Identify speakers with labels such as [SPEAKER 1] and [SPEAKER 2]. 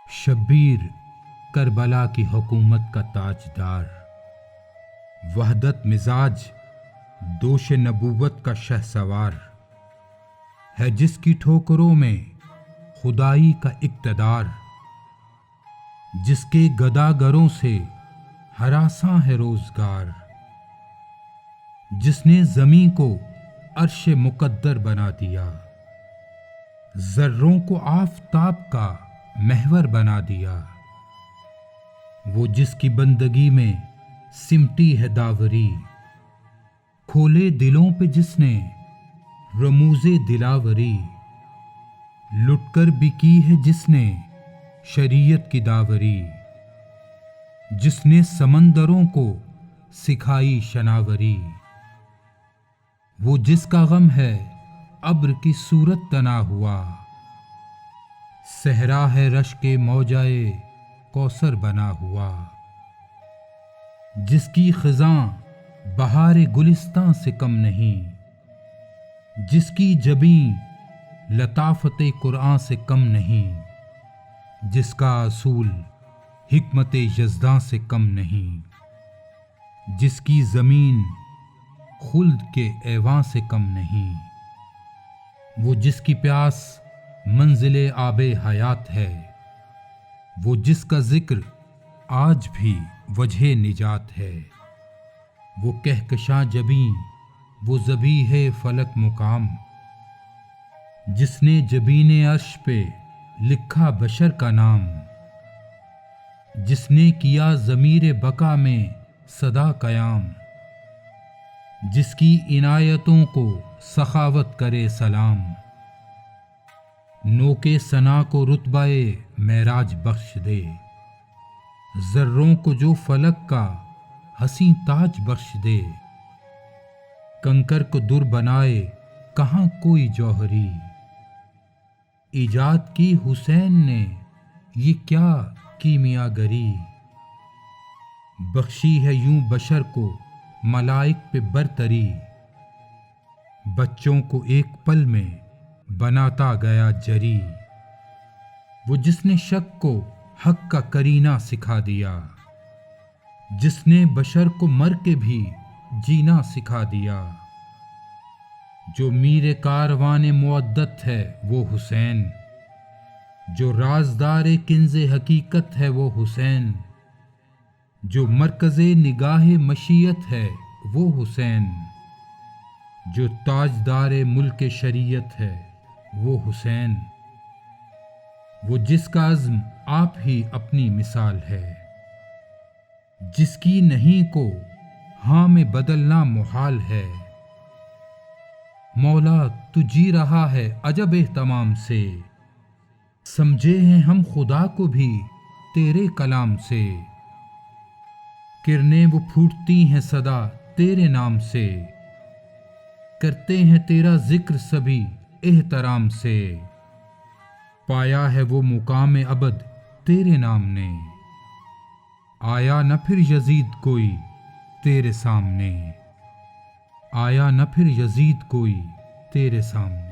[SPEAKER 1] شبیر کربلا کی حکومت کا تاجدار، وحدت مزاج دوش نبوت کا شہسوار ہے، جس کی ٹھوکروں میں خدائی کا اقتدار، جس کے گداگروں سے ہراساں ہے روزگار، جس نے زمیں کو عرش مقدر بنا دیا، ذروں کو آفتاب کا محور بنا دیا، وہ جس کی بندگی میں سمٹی ہے داوری، کھولے دلوں پہ جس نے رموز دلاوری، لٹ کر بھی کی ہے جس نے شریعت کی داوری، جس نے سمندروں کو سکھائی شناوری، وہ جس کا غم ہے ابر کی صورت تنا ہوا، صحرا ہے رش کے موجائے کوثر بنا ہوا، جس کی خزاں بہار گلستاں سے کم نہیں، جس کی جبیں لطافت قرآن سے کم نہیں، جس کا اصول حکمت یزداں سے کم نہیں، جس کی زمین خلد کے ایواں سے کم نہیں، وہ جس کی پیاس منزل آب حیات ہے، وہ جس کا ذکر آج بھی وجہ نجات ہے، وہ کہکشاں جبیں وہ ذبیح فلک مقام، جس نے جبین عرش پہ لکھا بشر کا نام، جس نے کیا ضمیر بقا میں صدا قیام، جس کی عنایتوں کو سخاوت کرے سلام، نو کے ثنا کو رتبہ معراج بخش دے، ذروں کو جو فلک کا حسین تاج بخش دے، کنکر کو در بنائے کہاں کوئی جوہری، ایجاد کی حسین نے یہ کیا کیمیا گری، بخشی ہے یوں بشر کو ملائک پہ برتری، بچوں کو ایک پل میں بناتا گیا جری، وہ جس نے شک کو حق کا کرینہ سکھا دیا، جس نے بشر کو مر کے بھی جینا سکھا دیا، جو میر کاروان معدت ہے وہ حسین، جو رازدار کنز حقیقت ہے وہ حسین، جو مرکز نگاہ مشیت ہے وہ حسین، جو تاجدار ملک شریعت ہے وہ حسین، وہ جس کا عزم آپ ہی اپنی مثال ہے، جس کی نہیں کو ہاں میں بدلنا محال ہے، مولا تو جی رہا ہے عجب اہتمام سے، سمجھے ہیں ہم خدا کو بھی تیرے کلام سے، کرنیں وہ پھوٹتی ہیں صدا تیرے نام سے، کرتے ہیں تیرا ذکر سبھی احترام سے، پایا ہے وہ مقام ابد تیرے نام نے، آیا نہ پھر یزید کوئی تیرے سامنے، آیا نہ پھر یزید کوئی تیرے سامنے۔